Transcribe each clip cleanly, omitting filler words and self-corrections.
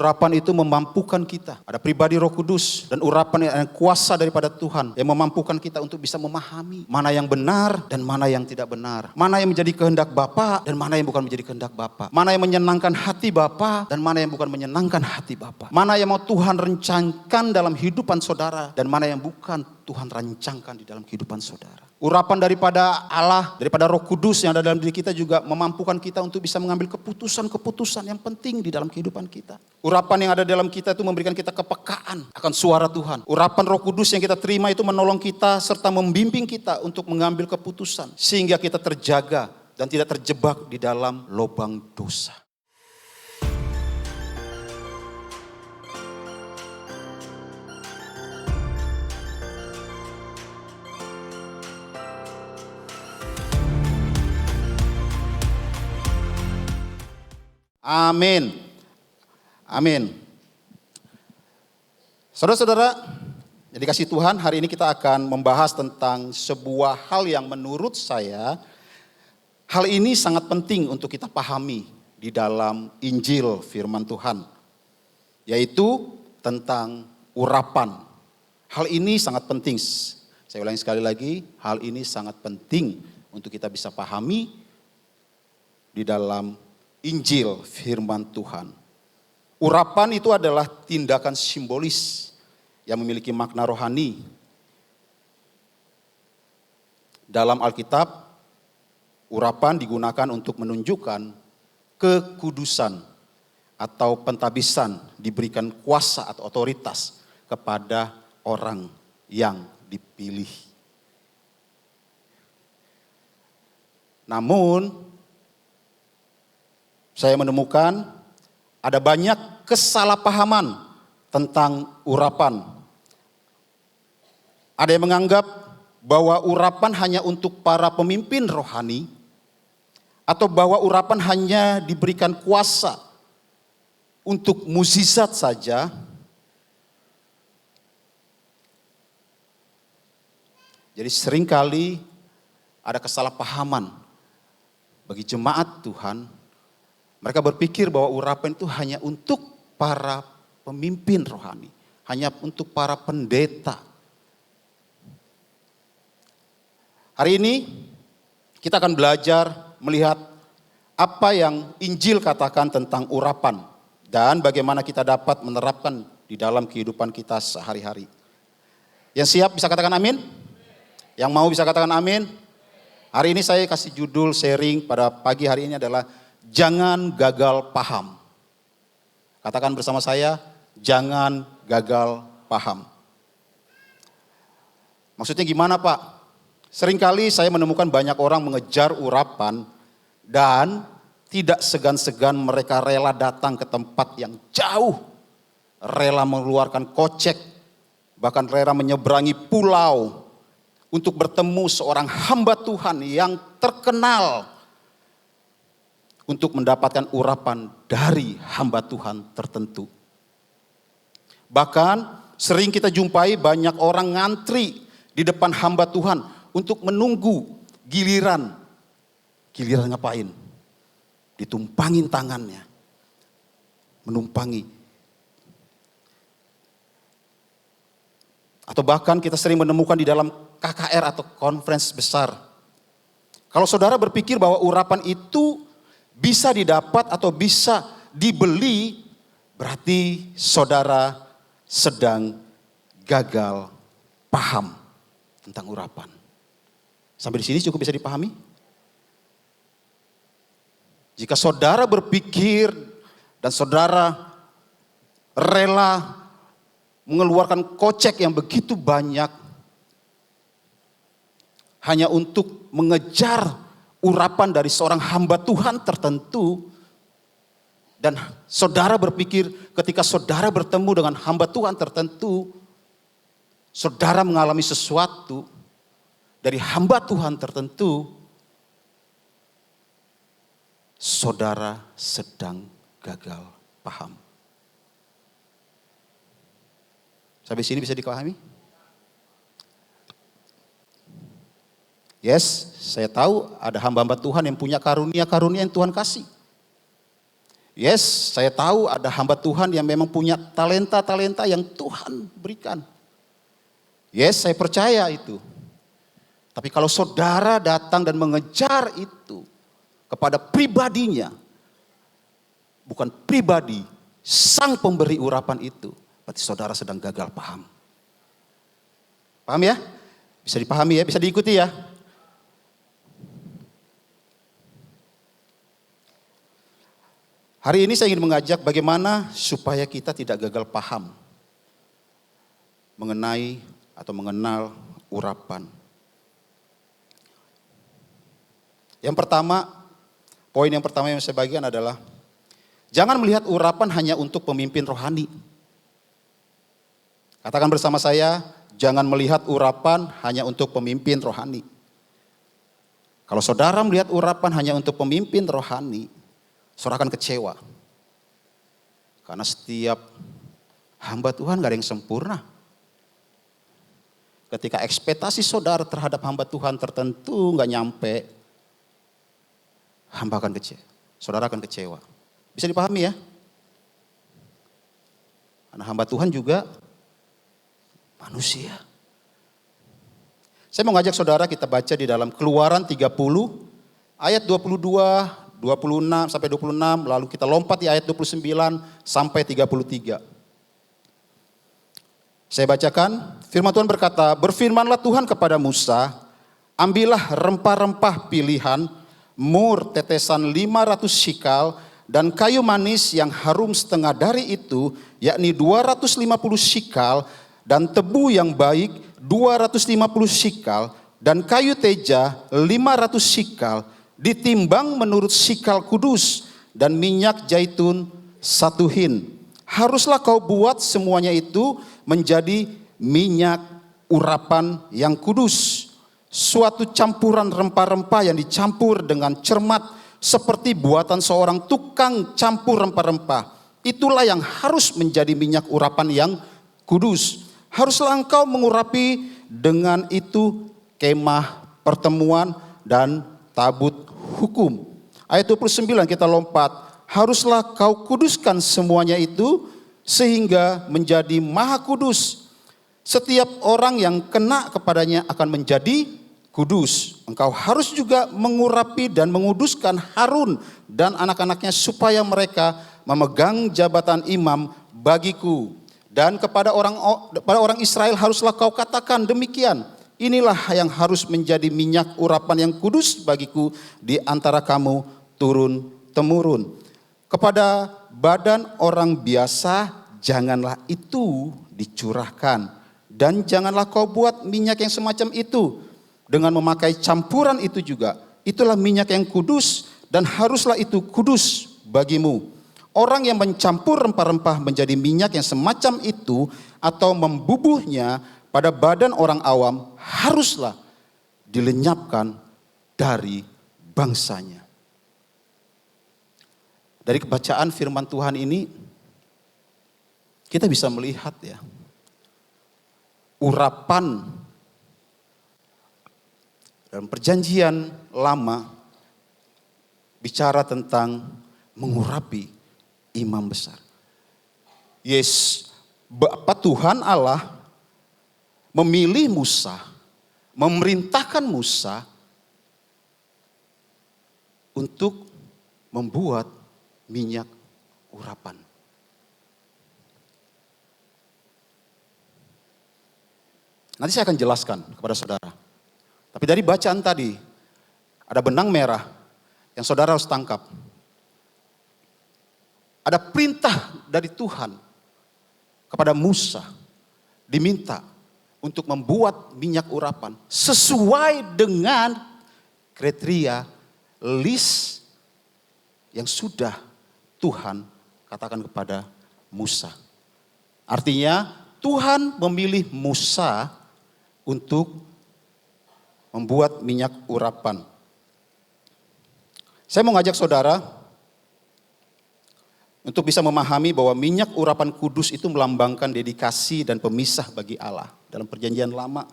Urapan itu memampukan kita. Ada pribadi Roh Kudus dan urapan yang kuasa daripada Tuhan yang memampukan kita untuk bisa memahami mana yang benar dan mana yang tidak benar. Mana yang menjadi kehendak Bapa dan mana yang bukan menjadi kehendak Bapa. Mana yang menyenangkan hati Bapa dan mana yang bukan menyenangkan hati Bapa. Mana yang mau Tuhan rencangkan dalam hidupan saudara dan mana yang bukan Tuhan rancangkan di dalam kehidupan saudara. Urapan daripada Allah, daripada Roh Kudus yang ada dalam diri kita juga memampukan kita untuk bisa mengambil keputusan-keputusan yang penting di dalam kehidupan kita. Urapan yang ada dalam kita itu memberikan kita kepekaan akan suara Tuhan. Urapan Roh Kudus yang kita terima itu menolong kita serta membimbing kita untuk mengambil keputusan. Sehingga kita terjaga dan tidak terjebak di dalam lubang dosa. Amin. Amin. Saudara-saudara, yang dikasihi Tuhan, hari ini kita akan membahas tentang sebuah hal yang menurut saya, hal ini sangat penting untuk kita pahami di dalam Injil firman Tuhan. Yaitu tentang urapan. Hal ini sangat penting. Saya ulangi sekali lagi, hal ini sangat penting untuk kita bisa pahami di dalam Injil firman Tuhan. Urapan itu adalah tindakan simbolis yang memiliki makna rohani. Dalam Alkitab, urapan digunakan untuk menunjukkan kekudusan atau pentabisan, diberikan kuasa atau otoritas kepada orang yang dipilih. Namun, saya menemukan ada banyak kesalahpahaman tentang urapan. Ada yang menganggap bahwa urapan hanya untuk para pemimpin rohani, atau bahwa urapan hanya diberikan kuasa untuk mukjizat saja. Jadi seringkali ada kesalahpahaman bagi jemaat Tuhan. Mereka berpikir bahwa urapan itu hanya untuk para pemimpin rohani. Hanya untuk para pendeta. Hari ini kita akan belajar melihat apa yang Injil katakan tentang urapan. Dan bagaimana kita dapat menerapkan di dalam kehidupan kita sehari-hari. Yang siap bisa katakan amin? Yang mau bisa katakan amin? Hari ini saya kasih judul sharing pada pagi hari ini adalah jangan gagal paham. Katakan bersama saya, jangan gagal paham. Maksudnya gimana Pak? Seringkali saya menemukan banyak orang mengejar urapan dan tidak segan-segan mereka rela datang ke tempat yang jauh. Rela mengeluarkan kocek, bahkan rela menyeberangi pulau untuk bertemu seorang hamba Tuhan yang terkenal untuk mendapatkan urapan dari hamba Tuhan tertentu. Bahkan sering kita jumpai banyak orang ngantri di depan hamba Tuhan untuk menunggu giliran. Giliran ngapain? Ditumpangin tangannya. Menumpangi. Atau bahkan kita sering menemukan di dalam KKR atau conference besar. Kalau saudara berpikir bahwa urapan itu bisa didapat atau bisa dibeli, berarti saudara sedang gagal paham tentang urapan. Sampai di sini cukup bisa dipahami? Jika saudara berpikir dan saudara rela mengeluarkan kocek yang begitu banyak hanya untuk mengejar urapan dari seorang hamba Tuhan tertentu, dan saudara berpikir ketika saudara bertemu dengan hamba Tuhan tertentu, saudara mengalami sesuatu dari hamba Tuhan tertentu, saudara sedang gagal paham. Sampai sini bisa dipahami? Yes, saya tahu ada hamba-hamba Tuhan yang punya karunia-karunia yang Tuhan kasih. Yes, saya tahu ada hamba Tuhan yang memang punya talenta-talenta yang Tuhan berikan. Yes, saya percaya itu. Tapi kalau saudara datang dan mengejar itu kepada pribadinya, bukan pribadi sang pemberi urapan itu, berarti saudara sedang gagal paham. Paham ya? Bisa dipahami ya, bisa diikuti ya. Hari ini saya ingin mengajak bagaimana supaya kita tidak gagal paham mengenai atau mengenal urapan. Yang pertama, poin yang pertama yang saya bagikan adalah jangan melihat urapan hanya untuk pemimpin rohani. Katakan bersama saya, jangan melihat urapan hanya untuk pemimpin rohani. Kalau saudara melihat urapan hanya untuk pemimpin rohani, saudara akan kecewa. Karena setiap hamba Tuhan gak ada yang sempurna. Ketika ekspektasi saudara terhadap hamba Tuhan tertentu gak nyampe, hamba akan kecewa. Saudara akan kecewa. Bisa dipahami ya? Karena hamba Tuhan juga manusia. Saya mau ngajak saudara kita baca di dalam Keluaran 30 ayat 22, 26 sampai 26, lalu kita lompat di ayat 29 sampai 33. Saya bacakan, firman Tuhan berkata, berfirmanlah Tuhan kepada Musa, ambillah rempah-rempah pilihan, mur tetesan 500 shikal, dan kayu manis yang harum setengah dari itu, yakni 250 shikal, dan tebu yang baik 250 shikal, dan kayu teja 500 shikal, ditimbang menurut shikal kudus, dan minyak zaitun 1 hin. Haruslah kau buat semuanya itu menjadi minyak urapan yang kudus. Suatu campuran rempah-rempah yang dicampur dengan cermat seperti buatan seorang tukang campur rempah-rempah. Itulah yang harus menjadi minyak urapan yang kudus. Haruslah engkau mengurapi dengan itu kemah pertemuan dan tabut hukum. Ayat 29 kita lompat. Haruslah kau kuduskan semuanya itu sehingga menjadi maha kudus. Setiap orang yang kena kepadanya akan menjadi kudus. Engkau harus juga mengurapi dan menguduskan Harun dan anak-anaknya supaya mereka memegang jabatan imam bagiku. Dan kepada orang Israel haruslah kau katakan demikian. Inilah yang harus menjadi minyak urapan yang kudus bagiku di antara kamu turun-temurun. Kepada badan orang biasa janganlah itu dicurahkan. Dan janganlah kau buat minyak yang semacam itu dengan memakai campuran itu juga. Itulah minyak yang kudus dan haruslah itu kudus bagimu. Orang yang mencampur rempah-rempah menjadi minyak yang semacam itu atau membubuhnya pada badan orang awam haruslah dilenyapkan dari bangsanya. Dari kebacaan firman Tuhan ini kita bisa melihat ya, urapan dalam perjanjian lama bicara tentang mengurapi imam besar. Yes, Bapa Tuhan Allah memilih Musa, memerintahkan Musa untuk membuat minyak urapan. Nanti saya akan jelaskan kepada saudara. Tapi dari bacaan tadi, ada benang merah yang saudara harus tangkap. Ada perintah dari Tuhan kepada Musa, diminta untuk membuat minyak urapan sesuai dengan kriteria list yang sudah Tuhan katakan kepada Musa. Artinya Tuhan memilih Musa untuk membuat minyak urapan. Saya mau ngajak saudara untuk bisa memahami bahwa minyak urapan kudus itu melambangkan dedikasi dan pemisah bagi Allah. Dalam perjanjian lama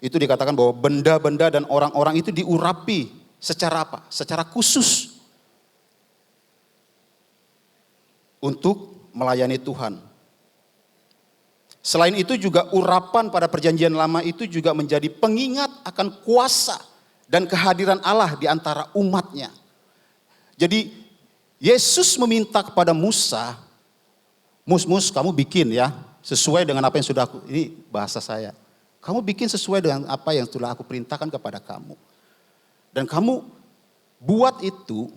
itu dikatakan bahwa benda-benda dan orang-orang itu diurapi secara apa? Secara khusus. untuk melayani Tuhan. Selain itu juga urapan pada perjanjian lama itu juga menjadi pengingat akan kuasa dan kehadiran Allah di antara umatnya. Jadi Yesus meminta kepada Musa, Mus, kamu bikin ya sesuai dengan apa yang sudah aku, ini bahasa saya. Kamu bikin sesuai dengan apa yang sudah aku perintahkan kepada kamu. Dan kamu buat itu,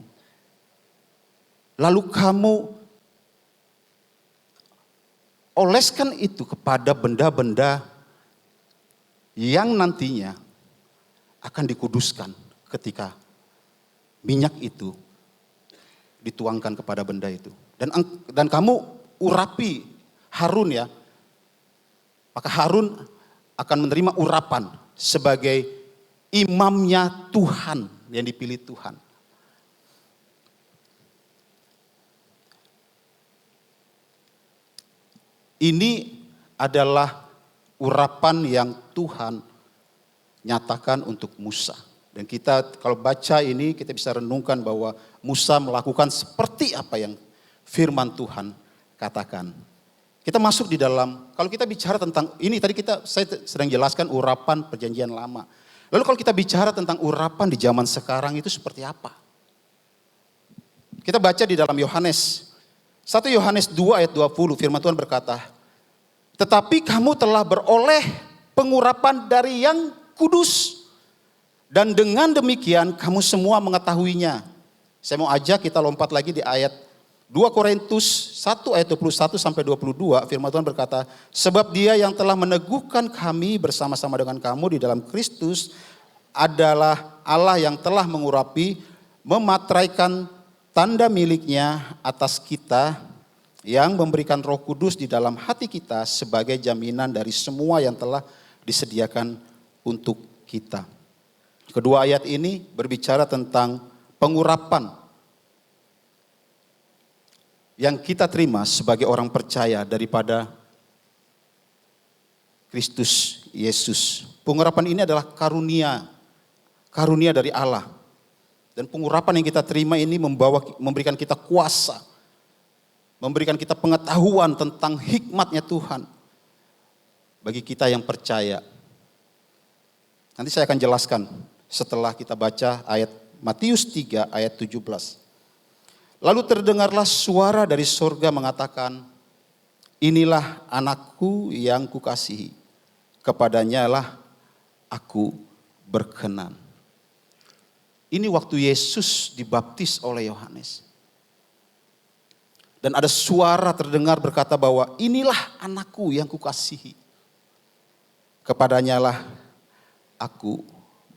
lalu kamu oleskan itu kepada benda-benda yang nantinya akan dikuduskan ketika minyak itu dituangkan kepada benda itu. Dan kamu urapi Harun ya. Maka Harun akan menerima urapan sebagai imamnya Tuhan yang dipilih Tuhan. Ini adalah urapan yang Tuhan nyatakan untuk Musa. Dan kita kalau baca ini kita bisa renungkan bahwa Musa melakukan seperti apa yang firman Tuhan katakan. Kita masuk di dalam, kalau kita bicara tentang ini tadi saya sedang jelaskan urapan perjanjian lama. Lalu kalau kita bicara tentang urapan di zaman sekarang itu seperti apa? Kita baca di dalam Yohanes 1 Yohanes 2 ayat 20 firman Tuhan berkata, tetapi kamu telah beroleh pengurapan dari yang kudus. Dan dengan demikian kamu semua mengetahuinya. Saya mau ajak kita lompat lagi di ayat 2 Korintus 1 ayat 21 sampai 22. Firman Tuhan berkata, sebab dia yang telah meneguhkan kami bersama-sama dengan kamu di dalam Kristus adalah Allah yang telah mengurapi, memateraikan tanda miliknya atas kita yang memberikan Roh Kudus di dalam hati kita sebagai jaminan dari semua yang telah disediakan untuk kita. Kedua ayat ini berbicara tentang pengurapan yang kita terima sebagai orang percaya daripada Kristus Yesus. Pengurapan ini adalah karunia dari Allah. Dan pengurapan yang kita terima ini memberikan kita kuasa, memberikan kita pengetahuan tentang hikmatnya Tuhan bagi kita yang percaya. Nanti saya akan jelaskan setelah kita baca ayat Matius 3 ayat 17. Lalu terdengarlah suara dari sorga mengatakan, inilah anakku yang kukasihi, kepadanya lah aku berkenan. Ini waktu Yesus dibaptis oleh Yohanes. Dan ada suara terdengar berkata bahwa inilah anakku yang kukasihi, kepadanya lah aku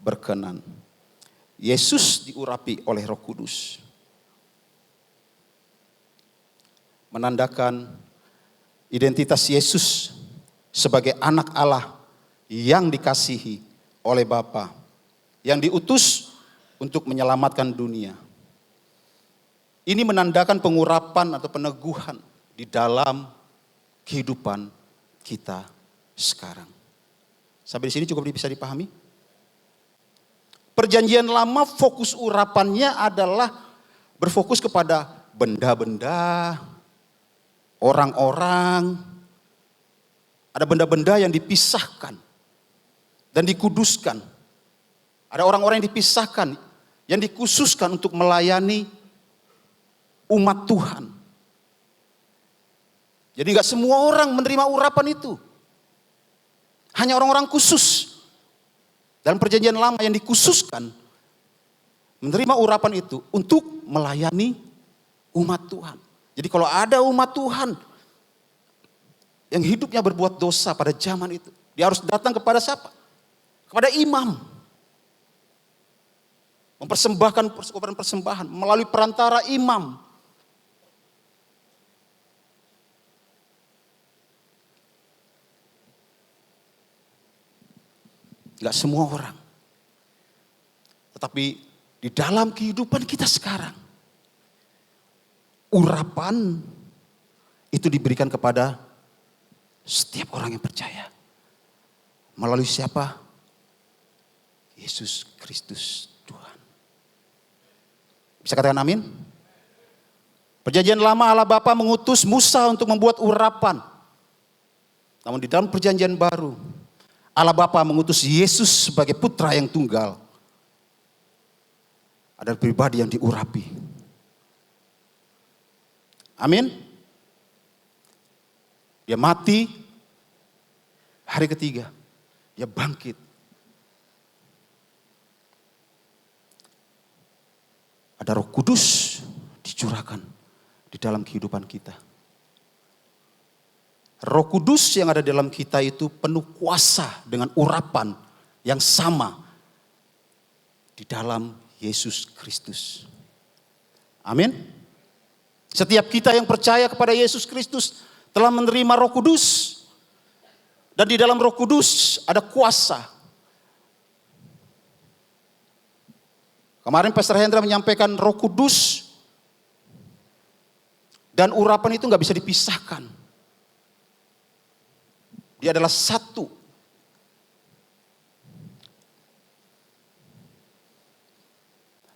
berkenan. Yesus diurapi oleh Roh Kudus. Menandakan identitas Yesus sebagai anak Allah yang dikasihi oleh Bapa, yang diutus untuk menyelamatkan dunia. Ini menandakan pengurapan atau peneguhan di dalam kehidupan kita sekarang. Sampai di sini cukup bisa dipahami? Perjanjian lama fokus urapannya adalah berfokus kepada benda-benda, orang-orang. Ada benda-benda yang dipisahkan dan dikuduskan. Ada orang-orang yang dipisahkan, yang dikhususkan untuk melayani umat Tuhan. Jadi gak semua orang menerima urapan itu. Hanya orang-orang khusus. Dalam perjanjian lama yang dikhususkan menerima urapan itu untuk melayani umat Tuhan. Jadi kalau ada umat Tuhan yang hidupnya berbuat dosa pada zaman itu, dia harus datang kepada siapa? Kepada imam. Mempersembahkan persembahan melalui perantara imam. Gak semua orang. Tetapi di dalam kehidupan kita sekarang, urapan itu diberikan kepada setiap orang yang percaya. Melalui siapa? Yesus Kristus Tuhan. Bisa katakan amin? Perjanjian lama Allah Bapa mengutus Musa untuk membuat urapan. Namun di dalam perjanjian baru, Allah Bapa mengutus Yesus sebagai putra yang tunggal. Ada pribadi yang diurapi. Amin. Dia mati, hari ketiga dia bangkit. Ada Roh Kudus dicurahkan di dalam kehidupan kita. Roh Kudus yang ada dalam kita itu penuh kuasa dengan urapan yang sama di dalam Yesus Kristus. Amin. Setiap kita yang percaya kepada Yesus Kristus telah menerima Roh Kudus. Dan di dalam Roh Kudus ada kuasa. Kemarin Pastor Hendra menyampaikan Roh Kudus dan urapan itu nggak bisa dipisahkan. Dia adalah satu.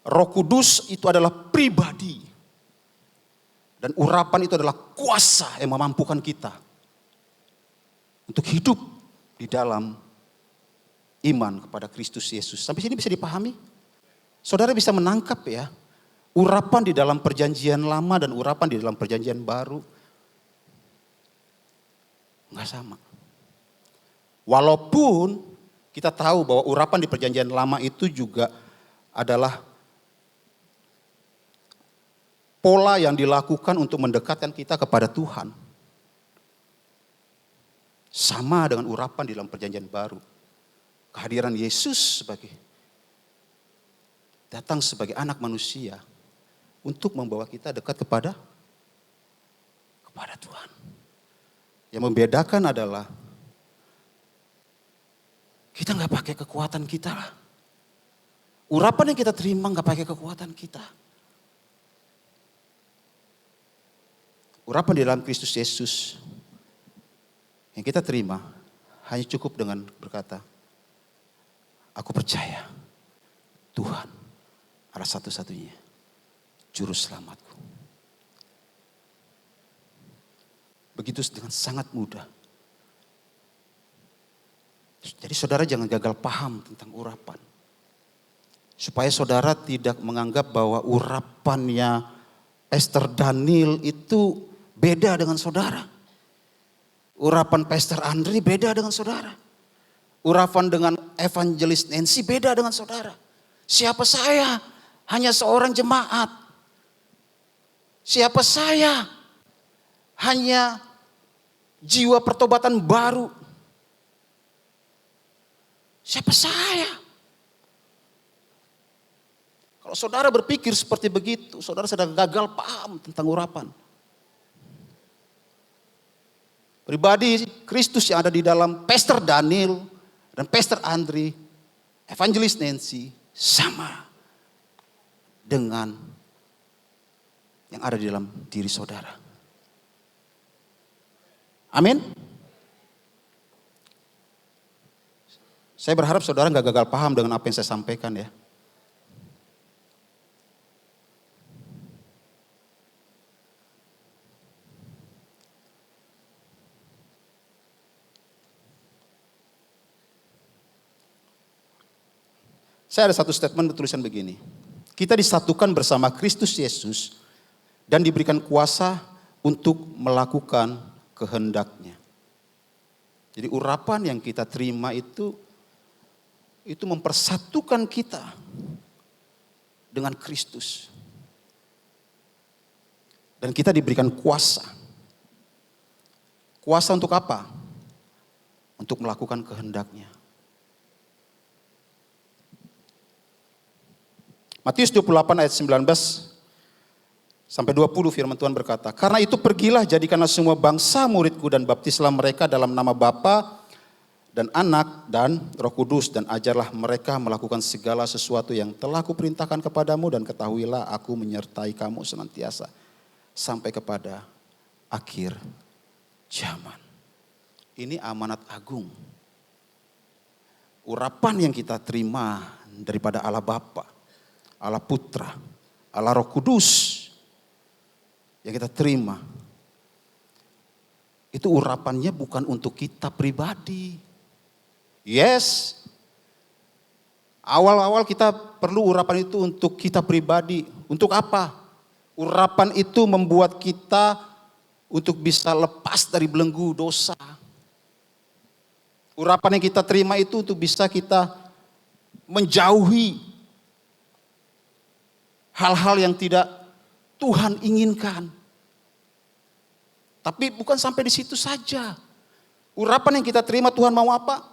Roh Kudus itu adalah pribadi. Dan urapan itu adalah kuasa yang memampukan kita untuk hidup di dalam iman kepada Kristus Yesus. Sampai sini bisa dipahami? Saudara bisa menangkap ya, urapan di dalam perjanjian lama dan urapan di dalam perjanjian baru nggak sama. Walaupun kita tahu bahwa urapan di perjanjian lama itu juga adalah pola yang dilakukan untuk mendekatkan kita kepada Tuhan. Sama dengan urapan di dalam perjanjian baru. Kehadiran Yesus datang sebagai anak manusia untuk membawa kita dekat kepada Tuhan. Yang membedakan adalah kita nggak pakai kekuatan kita lah. Urapan yang kita terima nggak pakai kekuatan kita. Urapan di dalam Kristus Yesus yang kita terima hanya cukup dengan berkata, aku percaya Tuhan adalah satu-satunya juru selamatku. Begitu dengan sangat mudah. Jadi saudara jangan gagal paham tentang urapan. Supaya saudara tidak menganggap bahwa urapannya Pastor Daniel itu beda dengan saudara. Urapan Pastor Andri beda dengan saudara. Urapan dengan Evangelis Nancy beda dengan saudara. Siapa saya? Hanya seorang jemaat. Siapa saya? Hanya jiwa pertobatan baru. Siapa saya? Kalau saudara berpikir seperti begitu, saudara sedang gagal paham tentang urapan. Pribadi Kristus yang ada di dalam Pastor Daniel dan Pastor Andri, Evangelis Nancy, sama dengan yang ada di dalam diri saudara. Amin. Saya berharap saudara nggak gagal paham dengan apa yang saya sampaikan ya. Saya ada satu statement bertulisan begini. Kita disatukan bersama Kristus Yesus dan diberikan kuasa untuk melakukan kehendak-Nya. Jadi urapan yang kita terima itu mempersatukan kita dengan Kristus. Dan kita diberikan kuasa. Kuasa untuk apa? Untuk melakukan kehendak-Nya. Matius 28 ayat 19 sampai 20 firman Tuhan berkata, karena itu pergilah jadikanlah semua bangsa muridku dan baptislah mereka dalam nama Bapa dan Anak dan Roh Kudus dan ajarlah mereka melakukan segala sesuatu yang telah kuperintahkan kepadamu dan ketahuilah aku menyertai kamu senantiasa sampai kepada akhir zaman. Ini amanat agung. Urapan yang kita terima daripada Allah Bapa, Allah Putra, Allah Roh Kudus yang kita terima, itu urapannya bukan untuk kita pribadi. Yes, awal-awal kita perlu urapan itu untuk kita pribadi. Untuk apa? Urapan itu membuat kita untuk bisa lepas dari belenggu dosa. Urapan yang kita terima itu untuk bisa kita menjauhi hal-hal yang tidak Tuhan inginkan. Tapi bukan sampai di situ saja. Urapan yang kita terima, Tuhan mau apa?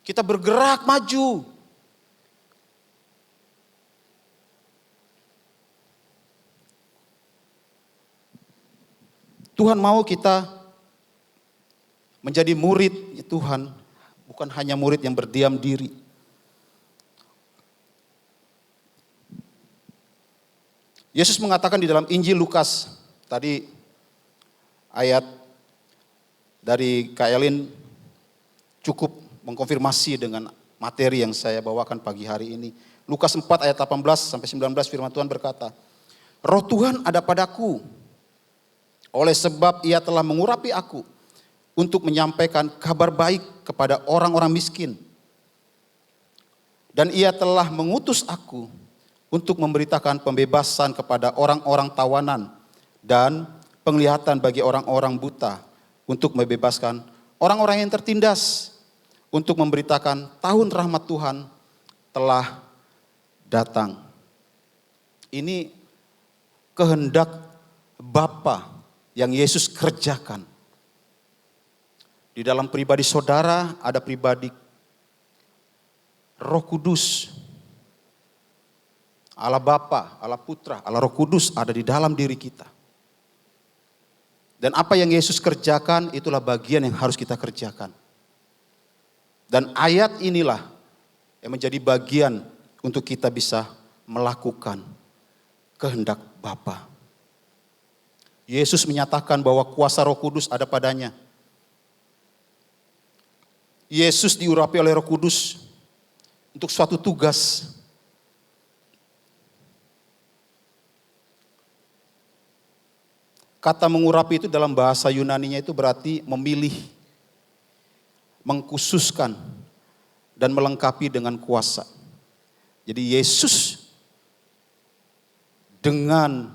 Kita bergerak maju. Tuhan mau kita menjadi murid Tuhan, bukan hanya murid yang berdiam diri. Yesus mengatakan di dalam Injil Lukas, tadi ayat dari Kak Elin cukup mengkonfirmasi dengan materi yang saya bawakan pagi hari ini. Lukas 4 ayat 18 sampai 19 firman Tuhan berkata, Roh Tuhan ada padaku, oleh sebab ia telah mengurapi aku untuk menyampaikan kabar baik kepada orang-orang miskin. Dan ia telah mengutus aku untuk memberitakan pembebasan kepada orang-orang tawanan dan penglihatan bagi orang-orang buta, untuk membebaskan orang-orang yang tertindas, untuk memberitakan tahun rahmat Tuhan telah datang. Ini kehendak Bapa yang Yesus kerjakan. Di dalam pribadi saudara ada pribadi Roh Kudus. Allah Bapa, Allah Putra, Allah Roh Kudus ada di dalam diri kita. Dan apa yang Yesus kerjakan itulah bagian yang harus kita kerjakan. Dan ayat inilah yang menjadi bagian untuk kita bisa melakukan kehendak Bapa. Yesus menyatakan bahwa kuasa Roh Kudus ada padanya. Yesus diurapi oleh Roh Kudus untuk suatu tugas. Kata mengurapi itu dalam bahasa Yunaninya itu berarti memilih, mengkhususkan, dan melengkapi dengan kuasa. Jadi Yesus dengan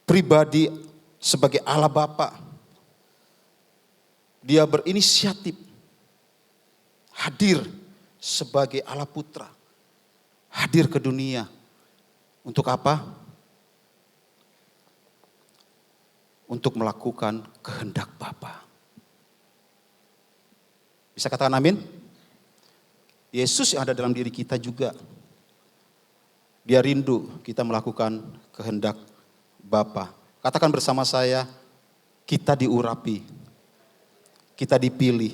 pribadi sebagai Allah Bapa, dia berinisiatif hadir sebagai Allah Putra, hadir ke dunia. Untuk apa? Untuk melakukan kehendak Bapa. Bisa katakan amin? Yesus yang ada dalam diri kita juga. Dia rindu kita melakukan kehendak Bapa. Katakan bersama saya, kita diurapi, kita dipilih.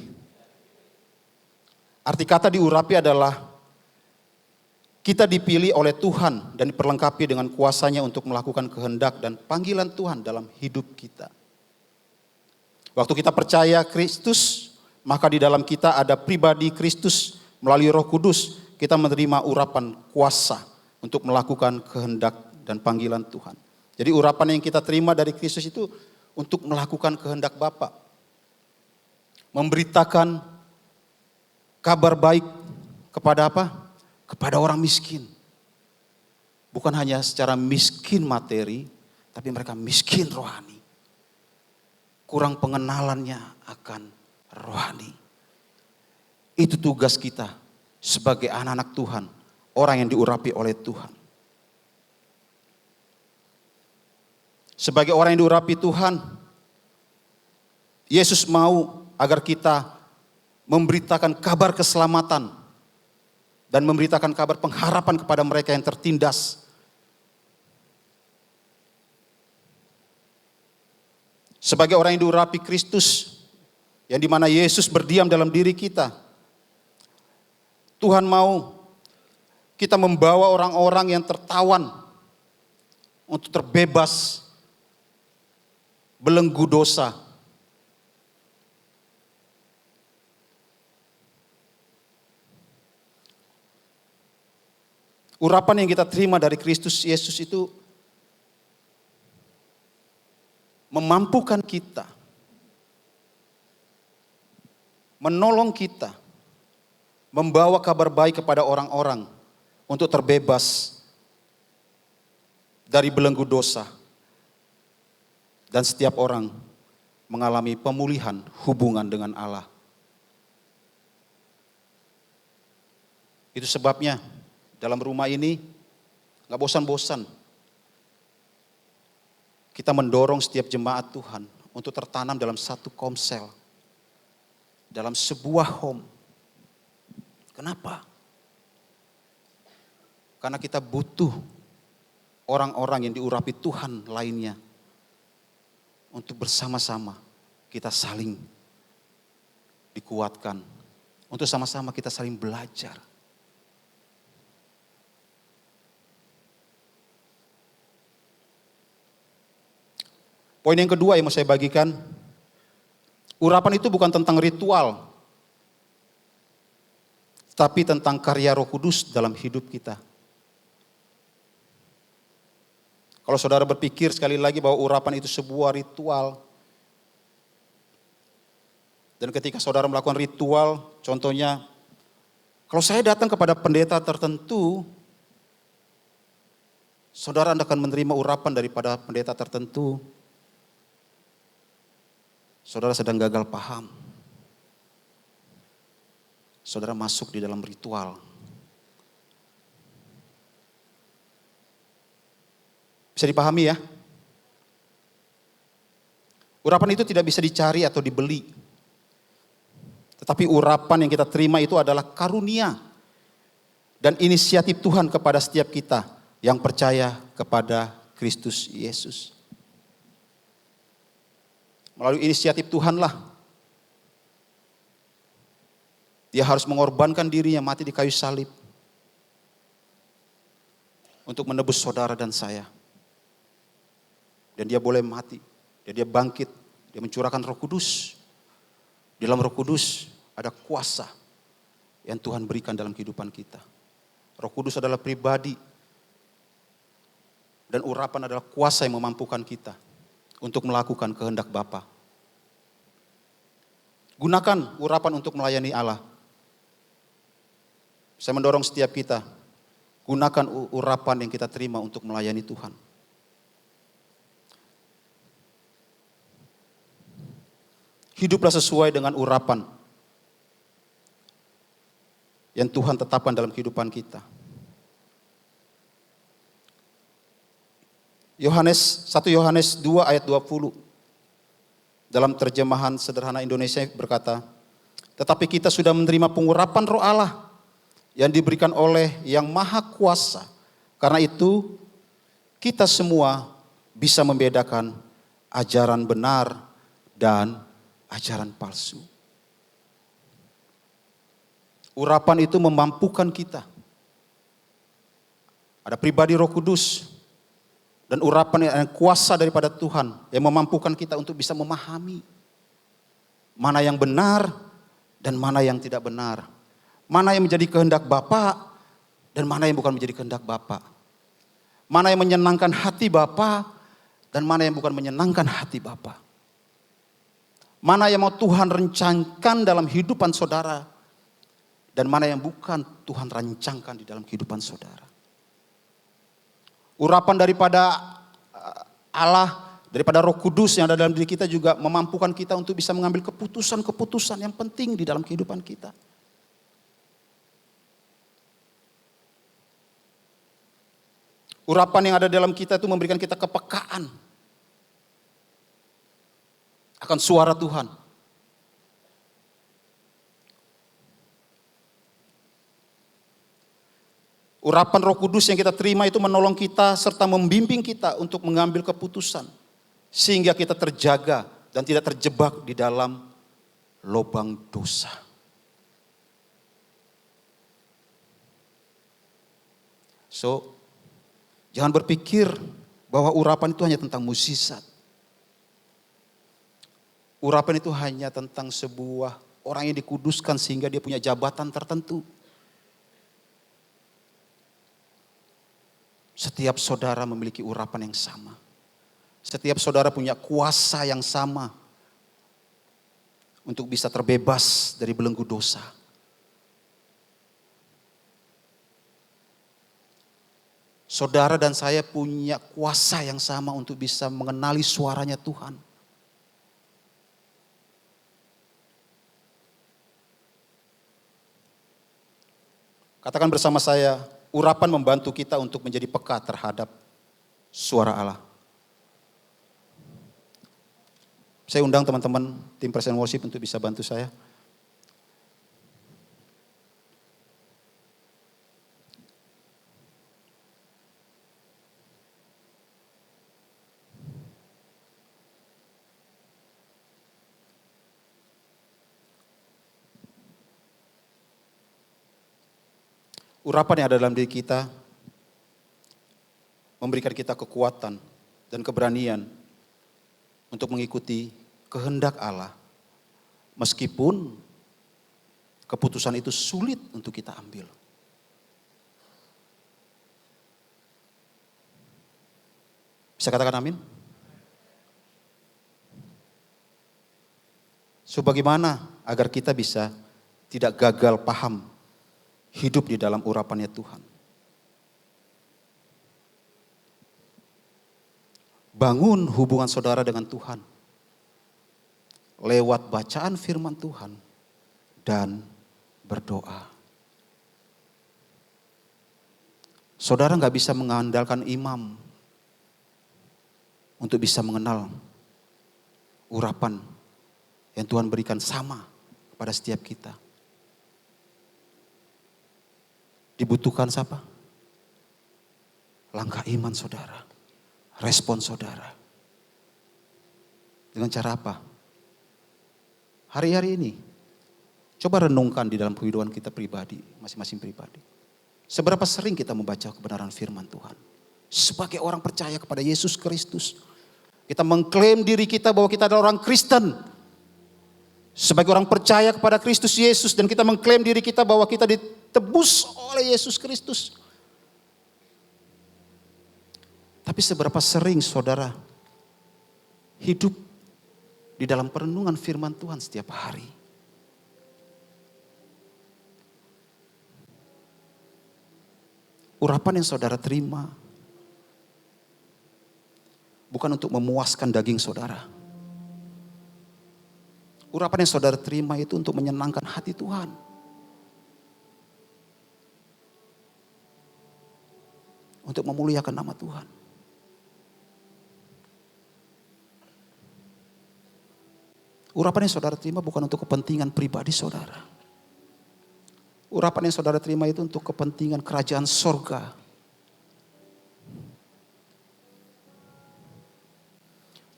Arti kata diurapi adalah kita dipilih oleh Tuhan dan diperlengkapi dengan kuasanya untuk melakukan kehendak dan panggilan Tuhan dalam hidup kita. Waktu kita percaya Kristus, maka di dalam kita ada pribadi Kristus melalui Roh Kudus. Kita menerima urapan kuasa untuk melakukan kehendak dan panggilan Tuhan. Jadi urapan yang kita terima dari Kristus itu untuk melakukan kehendak Bapa. Memberitakan kabar baik kepada apa? Kepada orang miskin. Bukan hanya secara miskin materi, tapi mereka miskin rohani. Kurang pengenalannya akan rohani. Itu tugas kita sebagai anak-anak Tuhan, orang yang diurapi oleh Tuhan. Sebagai orang yang diurapi Tuhan, Yesus mau agar kita memberitakan kabar keselamatan dan memberitakan kabar pengharapan kepada mereka yang tertindas. Sebagai orang yang diurapi Kristus, yang dimana Yesus berdiam dalam diri kita, Tuhan mau kita membawa orang-orang yang tertawan untuk terbebas belenggu dosa. Urapan yang kita terima dari Kristus Yesus itu memampukan kita, menolong kita, membawa kabar baik kepada orang-orang untuk terbebas dari belenggu dosa. Dan setiap orang mengalami pemulihan hubungan dengan Allah. Itu sebabnya dalam rumah ini gak bosan-bosan kita mendorong setiap jemaat Tuhan untuk tertanam dalam satu komsel, dalam sebuah home. Kenapa? Karena kita butuh orang-orang yang diurapi Tuhan lainnya untuk bersama-sama kita saling dikuatkan, untuk sama-sama kita saling belajar. Poin yang kedua yang mau saya bagikan, urapan itu bukan tentang ritual, tapi tentang karya Roh Kudus dalam hidup kita. Kalau saudara berpikir sekali lagi bahwa urapan itu sebuah ritual, dan ketika saudara melakukan ritual, contohnya, kalau saya datang kepada pendeta tertentu, saudara akan menerima urapan daripada pendeta tertentu, saudara sedang gagal paham. Saudara masuk di dalam ritual. Bisa dipahami ya? Urapan itu tidak bisa dicari atau dibeli. Tetapi urapan yang kita terima itu adalah karunia dan inisiatif Tuhan kepada setiap kita yang percaya kepada Kristus Yesus. Melalui inisiatif Tuhanlah Dia harus mengorbankan dirinya mati di kayu salib untuk menebus saudara dan saya. Dan dia boleh mati, dan dia bangkit, dia mencurahkan Roh Kudus. Di dalam Roh Kudus ada kuasa yang Tuhan berikan dalam kehidupan kita. Roh Kudus adalah pribadi, dan urapan adalah kuasa yang memampukan kita untuk melakukan kehendak Bapa. Gunakan urapan untuk melayani Allah. Saya mendorong setiap kita, gunakan urapan yang kita terima untuk melayani Tuhan. Hiduplah sesuai dengan urapan yang Tuhan tetapkan dalam kehidupan kita. 1 Yohanes 2 ayat 20 dalam terjemahan sederhana Indonesia berkata, tetapi kita sudah menerima pengurapan Roh Allah yang diberikan oleh Yang Maha Kuasa. Karena itu kita semua bisa membedakan ajaran benar dan ajaran palsu. Urapan itu memampukan kita. Ada pribadi Roh Kudus dan urapan yang kuasa daripada Tuhan yang memampukan kita untuk bisa memahami mana yang benar dan mana yang tidak benar. Mana yang menjadi kehendak Bapa dan mana yang bukan menjadi kehendak Bapa. Mana yang menyenangkan hati Bapa dan mana yang bukan menyenangkan hati Bapa. Mana yang mau Tuhan rencangkan dalam kehidupan saudara dan mana yang bukan Tuhan rancangkan di dalam kehidupan saudara. Urapan daripada Allah, daripada Roh Kudus yang ada dalam diri kita juga memampukan kita untuk bisa mengambil keputusan-keputusan yang penting di dalam kehidupan kita. Urapan yang ada dalam kita itu memberikan kita kepekaan akan suara Tuhan. Urapan Roh Kudus yang kita terima itu menolong kita serta membimbing kita untuk mengambil keputusan. Sehingga kita terjaga dan tidak terjebak di dalam lubang dosa. So, jangan berpikir bahwa urapan itu hanya tentang mukjizat. Urapan itu hanya tentang sebuah orang yang dikuduskan sehingga dia punya jabatan tertentu. Setiap saudara memiliki urapan yang sama. Setiap saudara punya kuasa yang sama untuk bisa terbebas dari belenggu dosa. Saudara dan saya punya kuasa yang sama untuk bisa mengenali suaranya Tuhan. Katakan bersama saya, urapan membantu kita untuk menjadi peka terhadap suara Allah. Saya undang teman-teman tim Praise and Worship untuk bisa bantu saya. Urapan yang ada dalam diri kita memberikan kita kekuatan dan keberanian untuk mengikuti kehendak Allah. Meskipun keputusan itu sulit untuk kita ambil. Bisa katakan amin? So bagaimana agar kita bisa tidak gagal paham hidup di dalam urapannya Tuhan. Bangun hubungan saudara dengan Tuhan lewat bacaan firman Tuhan dan berdoa. Saudara gak bisa mengandalkan imam untuk bisa mengenal urapan yang Tuhan berikan sama kepada setiap kita. Dibutuhkan siapa? Langkah iman saudara. Respon saudara. Dengan cara apa? Hari-hari ini. Coba renungkan di dalam kehidupan kita pribadi. Masing-masing pribadi. Seberapa sering kita membaca kebenaran firman Tuhan. Sebagai orang percaya kepada Yesus Kristus. Kita mengklaim diri kita bahwa kita adalah orang Kristen. Sebagai orang percaya kepada Kristus Yesus. Dan kita mengklaim diri kita bahwa kita ditebus oleh Yesus Kristus. Tapi seberapa sering saudara hidup di dalam perenungan firman Tuhan setiap hari. Urapan yang saudara terima bukan untuk memuaskan daging saudara. Urapan yang saudara terima itu untuk menyenangkan hati Tuhan. Untuk memuliakan nama Tuhan. Urapan yang saudara terima bukan untuk kepentingan pribadi saudara. Urapan yang saudara terima itu untuk kepentingan kerajaan sorga.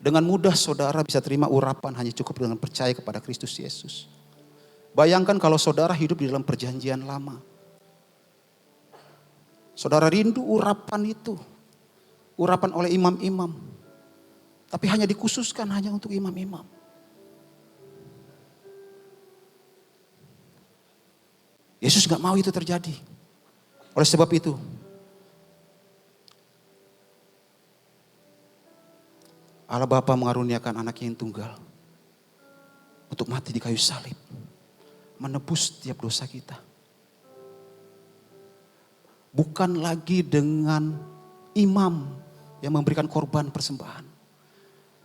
Dengan mudah saudara bisa terima urapan hanya cukup dengan percaya kepada Kristus Yesus. Bayangkan kalau saudara hidup di dalam perjanjian lama. Saudara rindu urapan itu. Urapan oleh imam-imam. Tapi hanya dikhususkan hanya untuk imam-imam. Yesus gak mau itu terjadi. Oleh sebab itu. Allah Bapa mengaruniakan anaknya yang tunggal. Untuk mati di kayu salib. Menebus setiap dosa kita. Bukan lagi dengan imam yang memberikan korban persembahan.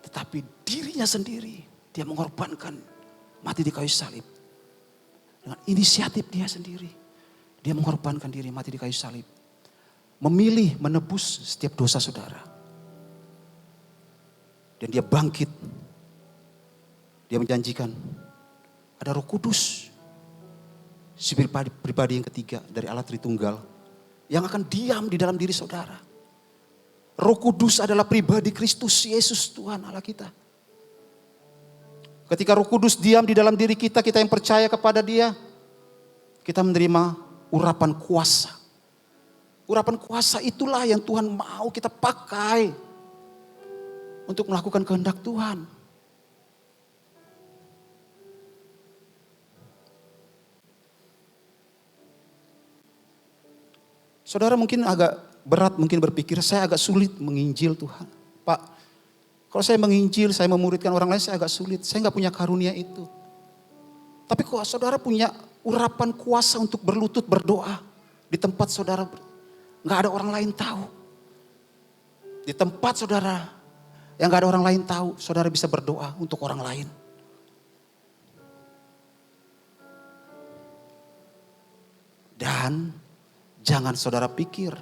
Tetapi dirinya sendiri. Dia mengorbankan mati di kayu salib. Dengan inisiatif dia sendiri. Dia mengorbankan diri mati di kayu salib. Memilih menebus setiap dosa saudara. Dan dia bangkit. Dia menjanjikan ada Roh Kudus. Si pribadi yang ketiga dari Allah Tritunggal. Yang akan diam di dalam diri saudara. Roh Kudus adalah pribadi Kristus Yesus Tuhan Allah kita. Ketika Roh Kudus diam di dalam diri kita, kita yang percaya kepada Dia. Kita menerima urapan kuasa. Urapan kuasa itulah yang Tuhan mau kita pakai. Untuk melakukan kehendak Tuhan. Saudara mungkin agak berat mungkin berpikir, saya agak sulit menginjil Tuhan. Pak, Kalau saya menginjil, saya memuridkan orang lain, saya agak sulit. Saya nggak punya karunia itu. Tapi kok saudara punya urapan kuasa untuk berlutut berdoa. Di tempat saudara, nggak ada orang lain tahu. Di tempat saudara, yang nggak ada orang lain tahu, saudara bisa berdoa untuk orang lain. Dan jangan saudara pikir,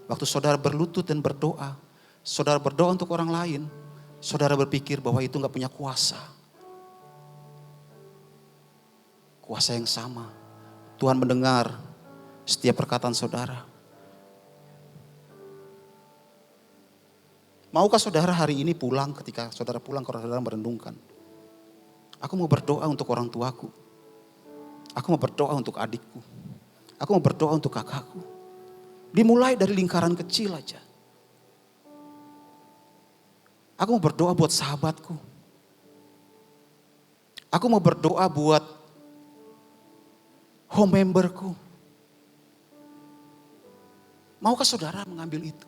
waktu saudara berlutut dan berdoa, saudara berdoa untuk orang lain, saudara berpikir bahwa itu nggak punya kuasa. Kuasa yang sama. Tuhan mendengar setiap perkataan saudara. Maukah saudara hari ini pulang, ketika saudara pulang, kalau saudara merenungkan, aku mau berdoa untuk orang tuaku. Aku mau berdoa untuk adikku. Aku mau berdoa untuk kakakku. Dimulai dari lingkaran kecil aja. Aku mau berdoa buat sahabatku. Aku mau berdoa buat home memberku. Maukah saudara mengambil itu?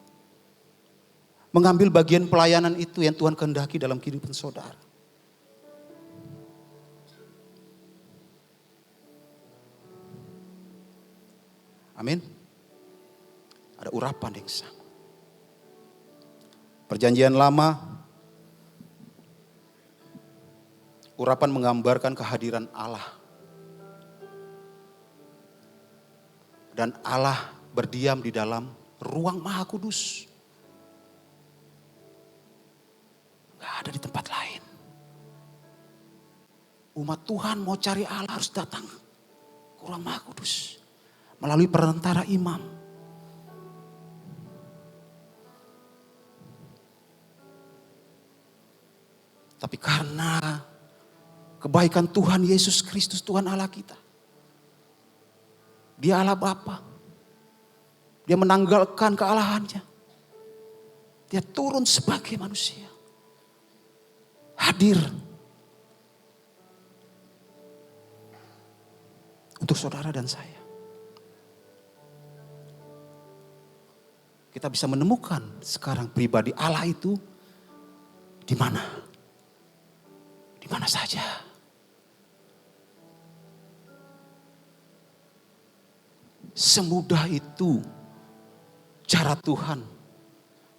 Mengambil bagian pelayanan itu yang Tuhan kehendaki dalam kehidupan saudara. Amin. Ada urapan yang sama. Perjanjian lama, urapan menggambarkan kehadiran Allah. Dan Allah berdiam di dalam ruang Maha Kudus. Gak ada di tempat lain. Umat Tuhan mau cari Allah harus datang ke ruang Maha Kudus. Melalui perantara imam. Tapi karena kebaikan Tuhan Yesus Kristus, Tuhan Allah kita. Dia Allah Bapa. Dia menanggalkan kealahannya. Dia turun sebagai manusia. Hadir. Untuk saudara dan saya. Kita bisa menemukan sekarang pribadi Allah itu di mana? Di mana saja. Semudah itu cara Tuhan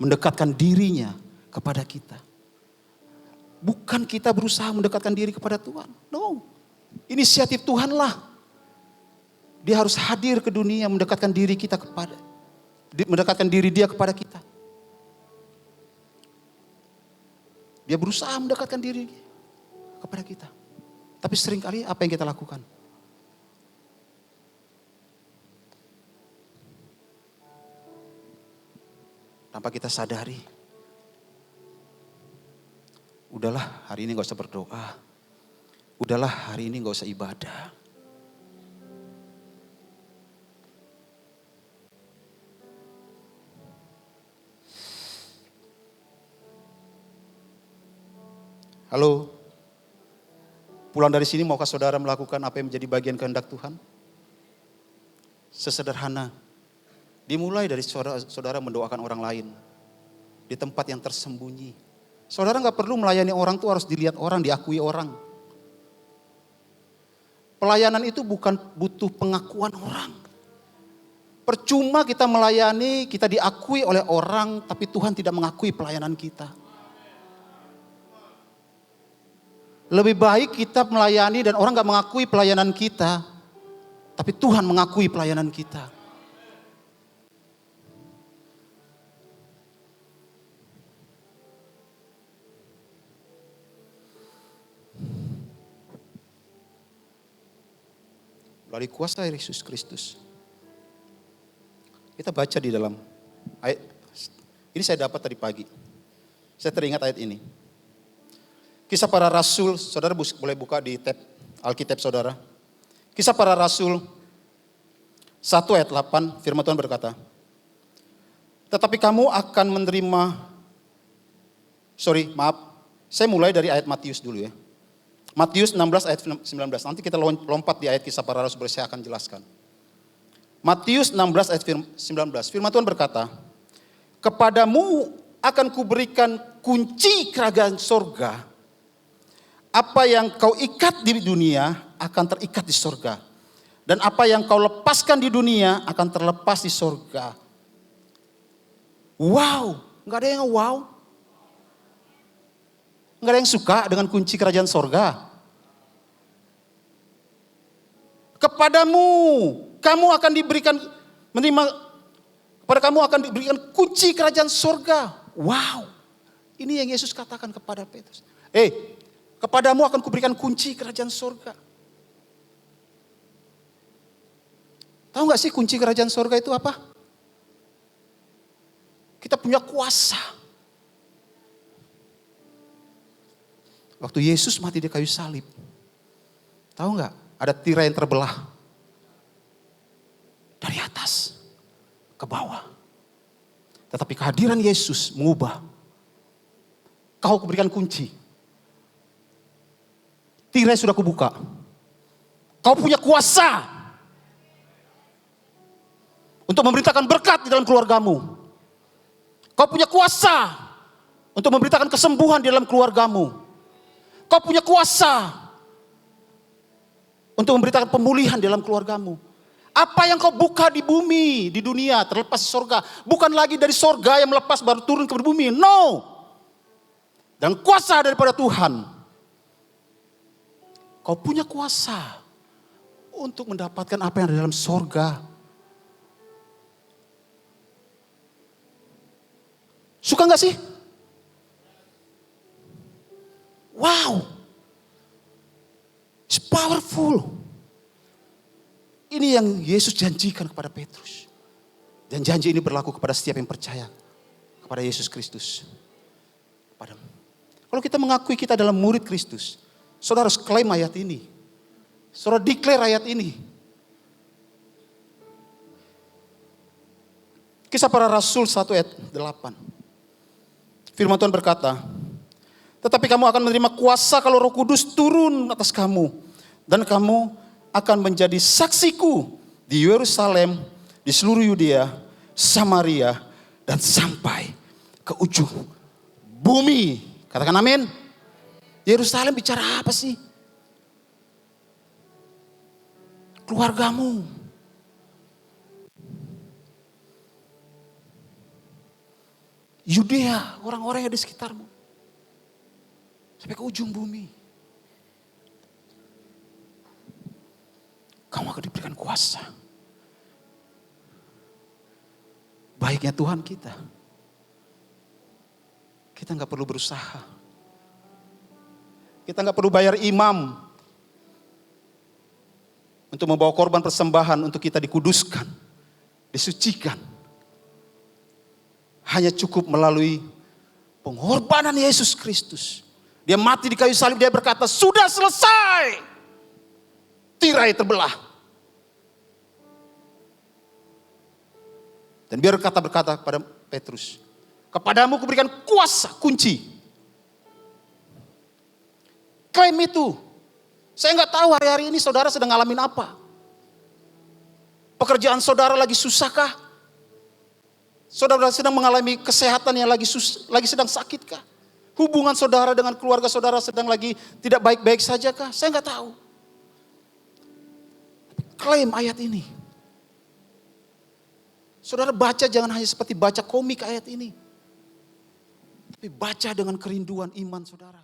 mendekatkan dirinya kepada kita. Bukan kita berusaha mendekatkan diri kepada Tuhan. No. Inisiatif Tuhanlah. Dia harus hadir ke dunia mendekatkan diri kita kepada mendekatkan diri dia kepada kita. Dia berusaha mendekatkan diri kepada kita. Tapi seringkali apa yang kita lakukan? Tanpa kita sadari. Udahlah hari ini gak usah berdoa. Udahlah hari ini gak usah ibadah. Halo, pulang dari sini maukah saudara melakukan apa yang menjadi bagian kehendak Tuhan? Sesederhana, dimulai dari saudara mendoakan orang lain. Di tempat yang tersembunyi. Saudara gak perlu melayani orang tuh harus dilihat orang, diakui orang. Pelayanan itu bukan butuh pengakuan orang. Percuma kita melayani, kita diakui oleh orang, tapi Tuhan tidak mengakui pelayanan kita. Lebih baik kita melayani dan orang gak mengakui pelayanan kita. Tapi Tuhan mengakui pelayanan kita. Melalui kuasa Yesus Kristus. Kita baca di dalam ayat. Ini saya dapat tadi pagi. Saya teringat ayat ini. Kisah para Rasul, saudara boleh buka di tab Alkitab saudara. Kisah para Rasul 1 ayat 8, firman Tuhan berkata, tetapi kamu akan menerima, saya mulai dari ayat Matius dulu ya. Matius 16 ayat 19, nanti kita lompat di ayat Kisah para Rasul, saya akan jelaskan. Matius 16 ayat 19, firman Tuhan berkata, kepadamu akan kunci kerajaan sorga, apa yang kau ikat di dunia akan terikat di sorga. Dan apa yang kau lepaskan di dunia akan terlepas di sorga. Wow, gak ada yang wow. Gak ada yang suka dengan kunci kerajaan sorga. Kepadamu, kamu akan diberikan, kepada kamu akan diberikan kunci kerajaan sorga. Wow, ini yang Yesus katakan kepada Petrus. Kepadamu akan kuberikan kunci kerajaan sorga. Tahu gak sih kunci kerajaan sorga itu apa? Kita punya kuasa. Waktu Yesus mati di kayu salib, tahu gak? Ada tirai yang terbelah dari atas ke bawah. Tetapi kehadiran Yesus mengubah. Kau kuberikan kunci. Tirai sudah kubuka. Kau punya kuasa untuk memberitakan berkat di dalam keluargamu. Kau punya kuasa untuk memberitakan kesembuhan di dalam keluargamu. Kau punya kuasa untuk memberitakan pemulihan di dalam keluargamu. Apa yang kau buka di bumi, di dunia, terlepas di sorga. Bukan lagi dari sorga yang melepas baru turun ke bumi. No. Dan kuasa daripada Tuhan. Kau punya kuasa untuk mendapatkan apa yang ada dalam sorga. Suka gak sih? Wow. It's powerful. Ini yang Yesus janjikan kepada Petrus. Dan janji ini berlaku kepada setiap yang percaya kepada Yesus Kristus. Kalau kita mengakui kita adalah murid Kristus, saudara harus klaim ayat ini. Saudara declare ayat ini. Kisah para Rasul 1 ayat 8. Firman Tuhan berkata, tetapi kamu akan menerima kuasa kalau Roh Kudus turun atas kamu. Dan kamu akan menjadi saksiku di Yerusalem, di seluruh Yudea, Samaria, dan sampai ke ujung bumi. Katakan amin. Yerusalem bicara apa sih? Keluargamu. Yudea, orang-orang yang di sekitarmu. Sampai ke ujung bumi. Kamu akan diberikan kuasa. Baiknya Tuhan kita. Kita gak perlu berusaha. Kita gak perlu bayar imam. Untuk membawa korban persembahan untuk kita dikuduskan. Disucikan. Hanya cukup melalui pengorbanan Yesus Kristus. Dia mati di kayu salib, dia berkata, sudah selesai. Tirai terbelah. Dan biar berkata kepada Petrus, kepadamu kuberikan kuasa, kunci. Klaim itu. Saya nggak tahu hari-hari ini saudara sedang ngalamin apa. Pekerjaan saudara lagi susahkah? Saudara sedang mengalami kesehatan yang lagi sedang sakitkah? Hubungan saudara dengan keluarga saudara sedang lagi tidak baik-baik saja kah? Saya nggak tahu. Klaim ayat ini. Saudara baca jangan hanya seperti baca komik ayat ini. Tapi baca dengan kerinduan iman saudara.